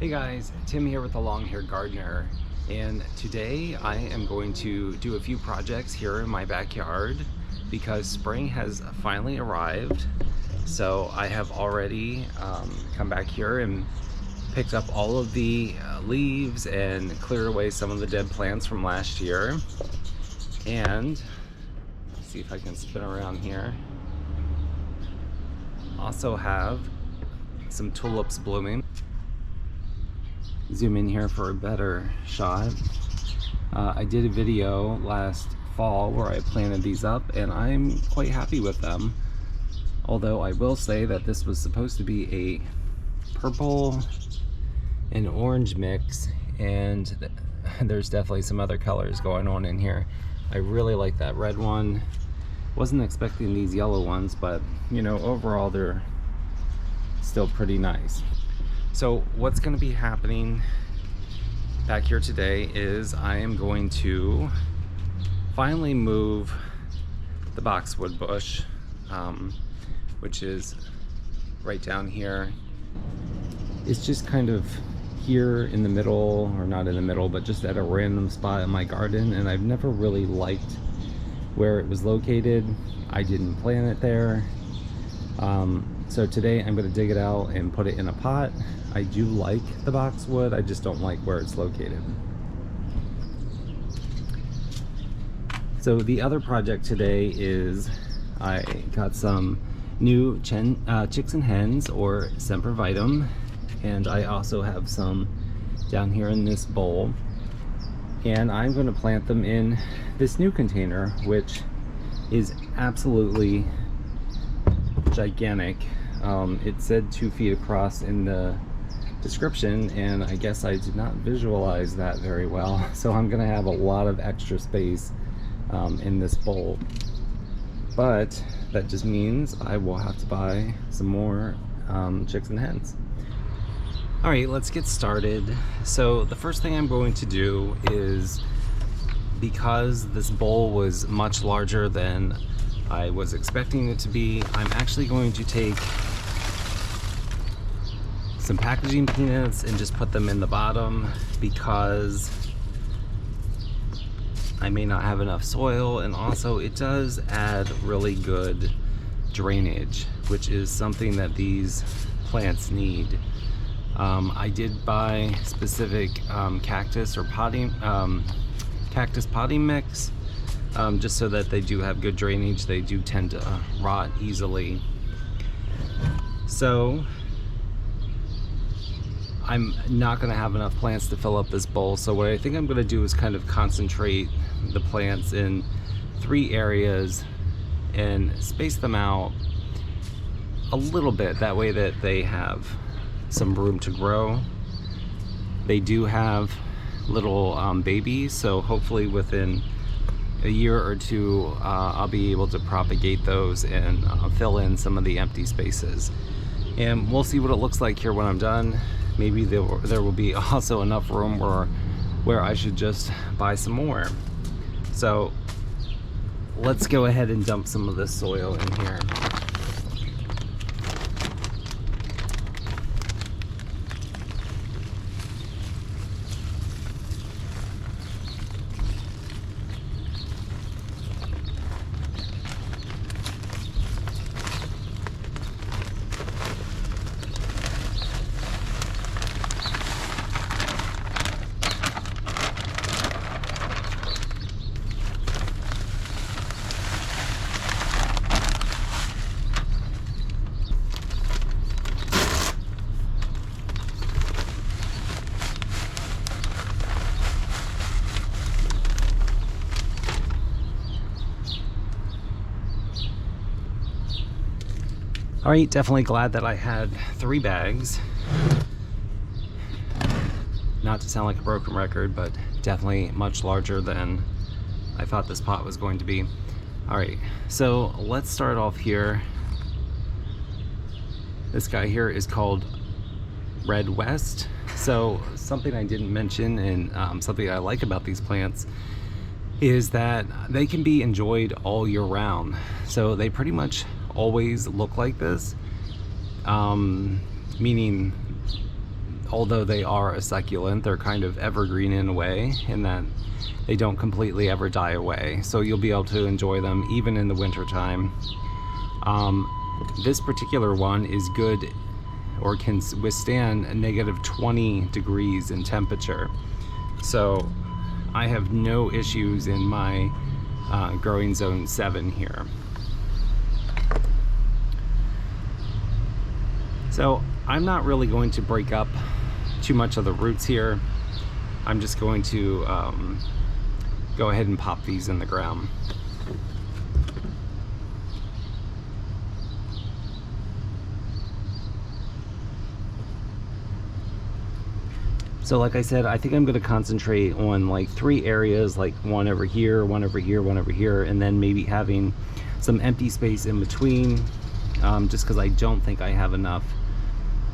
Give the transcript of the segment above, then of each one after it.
Hey guys, Tim here with the Long Haired Gardener, and today I am going to do a few projects here in my backyard because spring has finally arrived. So I have already come back here and picked up all of the leaves and cleared away some of the dead plants from last year. And let's see if I can spin around here. Also have some tulips blooming. Zoom in here for a better shot. I did a video last fall where I planted these up and I'm quite happy with them. Although I will say that this was supposed to be a purple and orange mix, and there's definitely some other colors going on in here. I really like that red one. Wasn't expecting these yellow ones, but you know, overall they're still pretty nice. So what's going to be happening back here today is I am going to finally move the boxwood bush, which is right down here. It's just kind of here in the middle, or not in the middle, but just at a random spot in my garden, and I've never really liked where it was located. I didn't plant it there. So today I'm going to dig it out and put it in a pot. I do like the boxwood, I just don't like where it's located. So the other project today is I got some new chicks and hens, or Sempervivum, and I also have some down here in this bowl. And I'm going to plant them in this new container, which is absolutely gigantic. It said 2 feet across in the description, and I guess I did not visualize that very well. So I'm gonna have a lot of extra space in this bowl, but that just means I will have to buy some more chicks and hens. All right, let's get started. So the first thing I'm going to do is, because this bowl was much larger than I was expecting it to be, I'm actually going to take some packaging peanuts and just put them in the bottom, because I may not have enough soil, and also it does add really good drainage, which is something that these plants need. I did buy specific cactus potting mix, just so that they do have good drainage. They do tend to rot easily. So I'm not going to have enough plants to fill up this bowl, so what I think I'm going to do is kind of concentrate the plants in 3 areas and space them out a little bit, that way that they have some room to grow. They do have little babies, so hopefully within a year or 2 I'll be able to propagate those and fill in some of the empty spaces. And we'll see what it looks like here when I'm done. Maybe there will be also enough room where I should just buy some more. So let's go ahead and dump some of this soil in here. All right, definitely glad that I had 3 bags. Not to sound like a broken record, but definitely much larger than I thought this pot was going to be. All right, so let's start off here. This guy here is called Red West. So something I didn't mention, and something I like about these plants, is that they can be enjoyed all year round. So they pretty much always look like this, meaning although they are a succulent, they're kind of evergreen in a way, in that they don't completely ever die away. So you'll be able to enjoy them even in the winter time. This particular one is good, or can withstand a negative 20 degrees in temperature. So I have no issues in my growing zone 7 here. So I'm not really going to break up too much of the roots here. I'm just going to go ahead and pop these in the ground. So like I said, I think I'm going to concentrate on like 3 areas, like one over here, one over here, one over here, and then maybe having some empty space in between, just because I don't think I have enough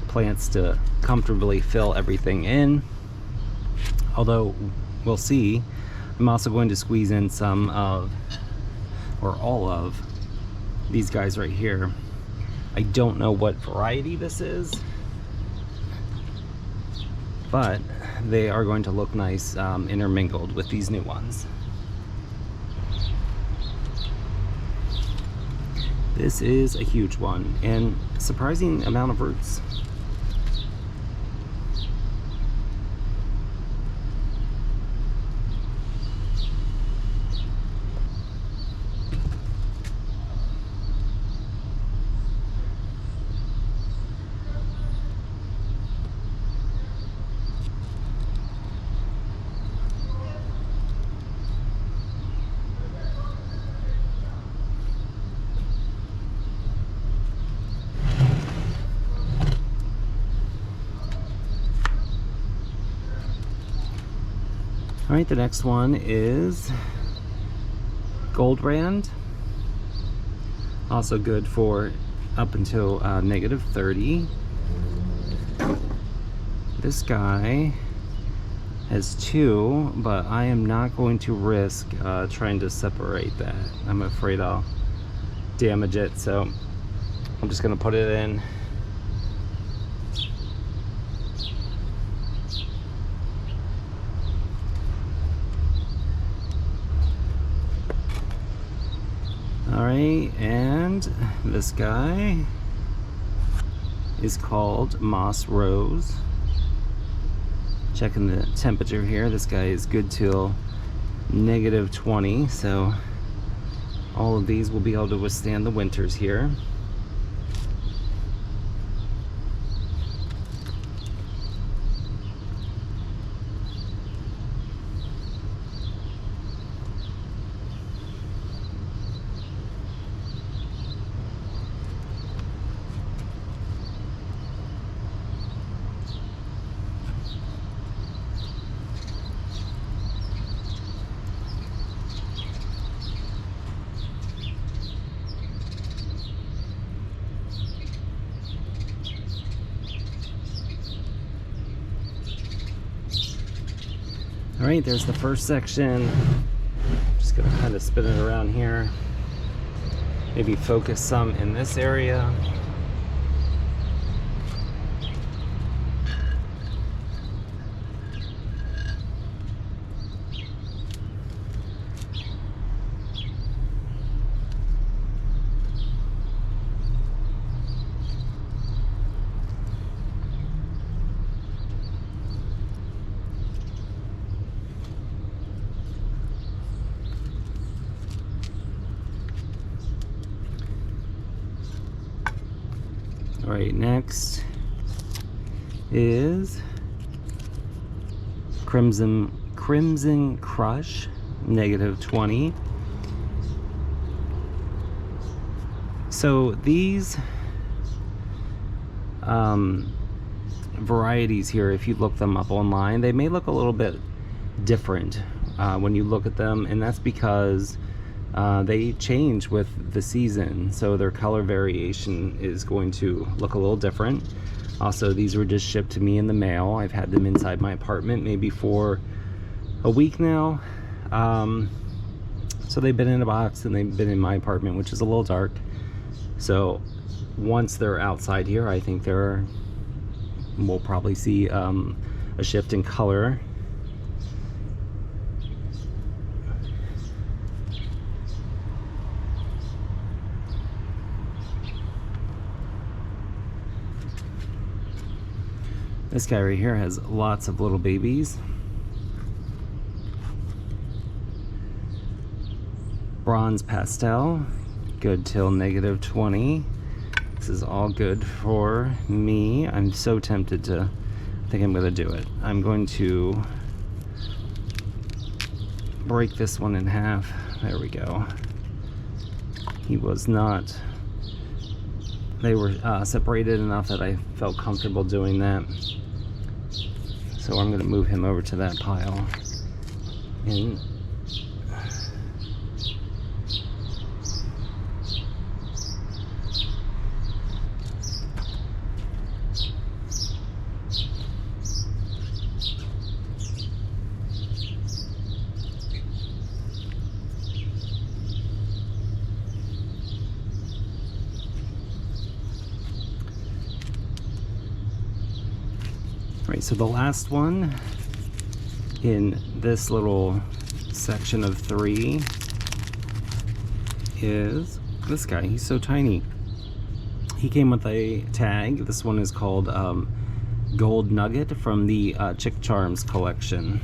plants to comfortably fill everything in. Although we'll see. I'm also going to squeeze in some of, or all of, these guys right here. I don't know what variety this is, but they are going to look nice intermingled with these new ones. This is a huge one and surprising amount of roots. All right, the next one is Goldrand. Also good for up until negative 30. This guy has 2, but I am not going to risk trying to separate that. I'm afraid I'll damage it, so I'm just gonna put it in. Alright, and this guy is called Moss Rose. Checking the temperature here, this guy is good till negative 20, so all of these will be able to withstand the winters here. All right, there's the first section. Just gonna kind of spin it around here. Maybe focus some in this area. All right, next is Crimson Crush, negative 20. So these varieties here, if you look them up online, they may look a little bit different when you look at them, and that's because they change with the season, so their color variation is going to look a little different. Also, these were just shipped to me in the mail. I've had them inside my apartment maybe for a week now. So they've been in a box and they've been in my apartment, which is a little dark. So once they're outside here, I think they're we'll probably see a shift in color. This guy right here has lots of little babies. Bronze pastel, good till -20. This is all good for me. I'm so tempted to, I think I'm gonna do it. I'm going to break this one in half. There we go. He was not, they were separated enough that I felt comfortable doing that. So I'm gonna move him over to that pile. And right, so the last one in this little section of 3 is this guy. He's so tiny. He came with a tag. This one is called Gold Nugget from the Chick Charms collection.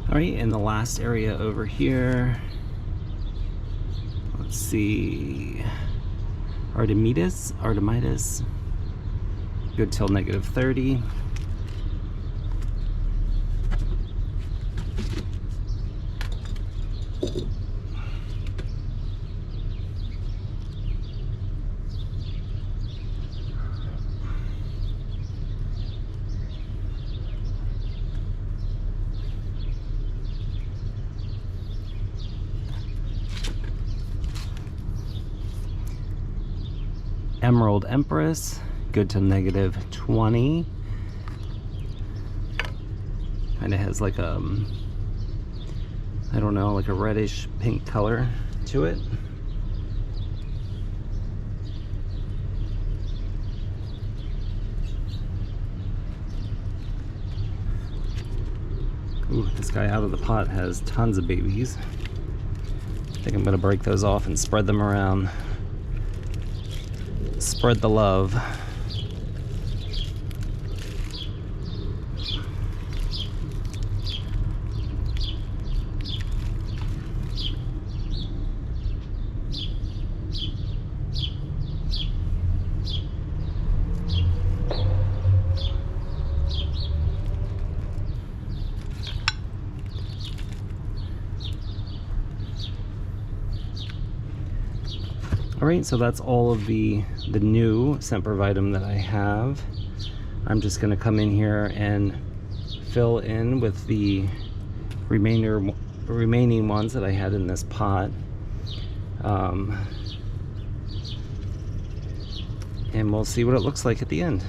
All right, and the last area over here, let's see, Artemidas, good till -30. Emerald Empress, good to -20. Kind of has like a, I don't know, like a reddish pink color to it. Ooh, this guy out of the pot has tons of babies. I think I'm gonna break those off and spread them around. Spread the love. Alright, so that's all of the new Sempervivum that I have. I'm just going to come in here and fill in with the remaining ones that I had in this pot. And we'll see what it looks like at the end.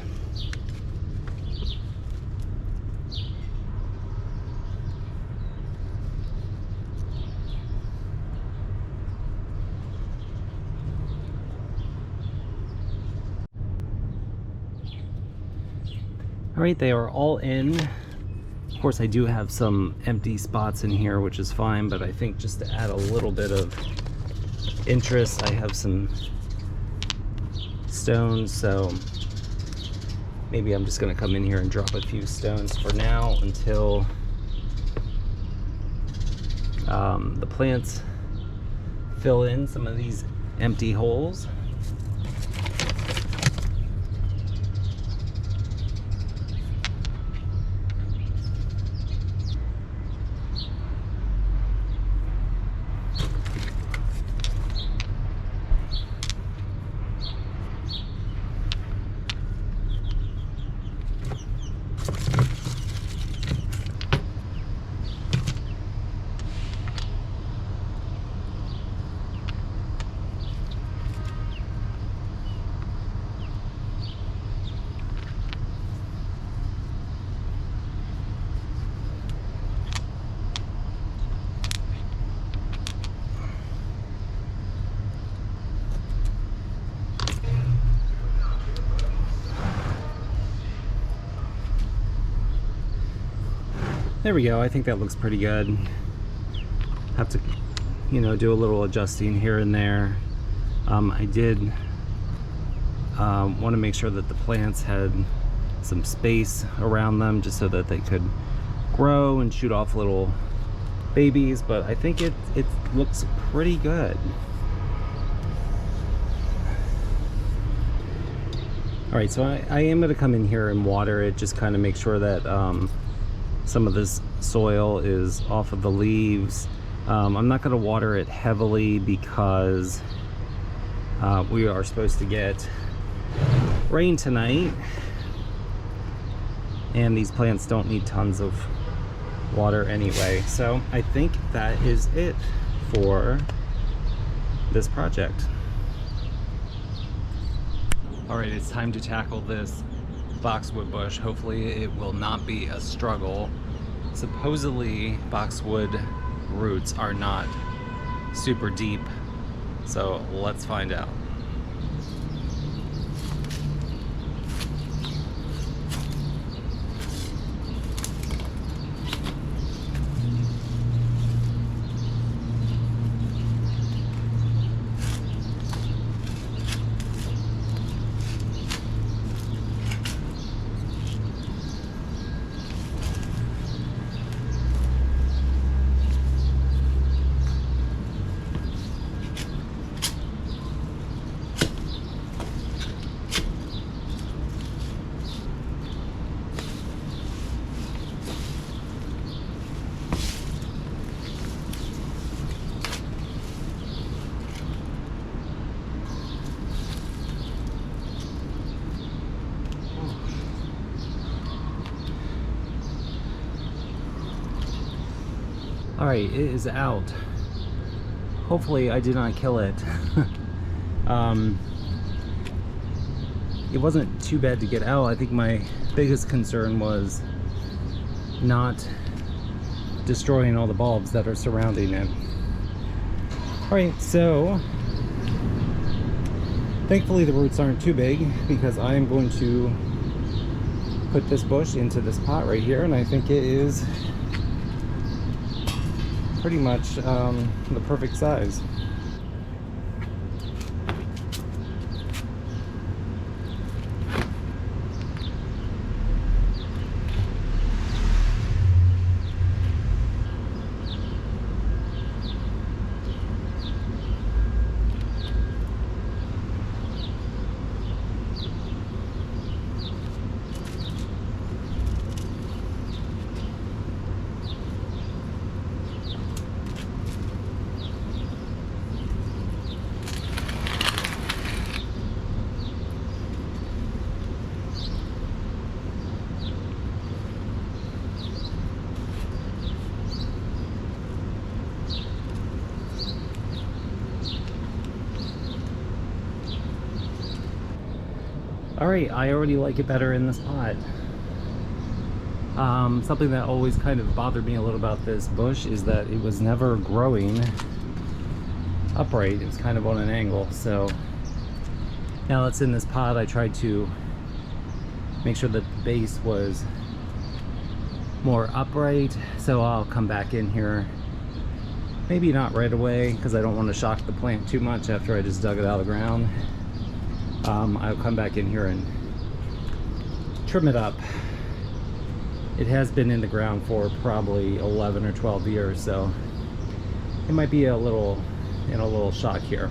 Alright, they are all in. Of course, I do have some empty spots in here, which is fine, but I think just to add a little bit of interest, I have some stones, so maybe I'm just going to come in here and drop a few stones for now until the plants fill in some of these empty holes. There we go. I think that looks pretty good. Have to, you know, do a little adjusting here and there. I did want to make sure that the plants had some space around them just so that they could grow and shoot off little babies, but I think it looks pretty good. All right, so I am going to come in here and water it, just kind of make sure that some of this soil is off of the leaves. I'm not going to water it heavily because we are supposed to get rain tonight, and these plants don't need tons of water anyway. So I think that is it for this project. All right, it's time to tackle this boxwood bush. Hopefully it will not be a struggle. Supposedly boxwood roots are not super deep, so let's find out. All right, it is out. Hopefully I did not kill it. It wasn't too bad to get out. I think my biggest concern was not destroying all the bulbs that are surrounding it. All right, so thankfully the roots aren't too big, because I am going to put this bush into this pot right here, and I think it is pretty much the perfect size. Alright, I already like it better in this pot. Something that always kind of bothered me a little about this bush is that it was never growing upright. It was kind of on an angle. So now it's in this pot, I tried to make sure that the base was more upright. So I'll come back in here, maybe not right away because I don't want to shock the plant too much after I just dug it out of the ground. I'll come back in here and trim it up. It has been in the ground for probably 11 or 12 years, so it might be a little shock here.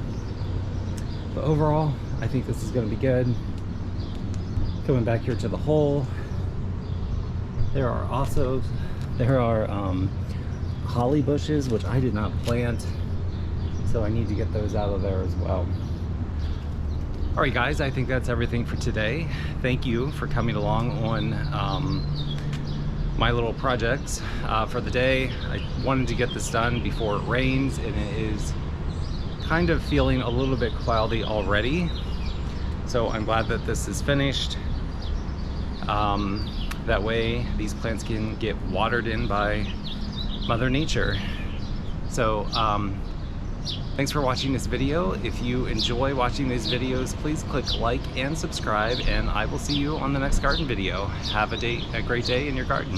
But overall, I think this is going to be good. Coming back here to the hole, there are holly bushes, which I did not plant, so I need to get those out of there as well. Alright guys, I think that's everything for today. Thank you for coming along on my little projects for the day. I wanted to get this done before it rains, and it is kind of feeling a little bit cloudy already. So I'm glad that this is finished. That way these plants can get watered in by Mother Nature. So thanks for watching this video. If you enjoy watching these videos, please click like and subscribe, and I will see you on the next garden video. Have a great day in your garden.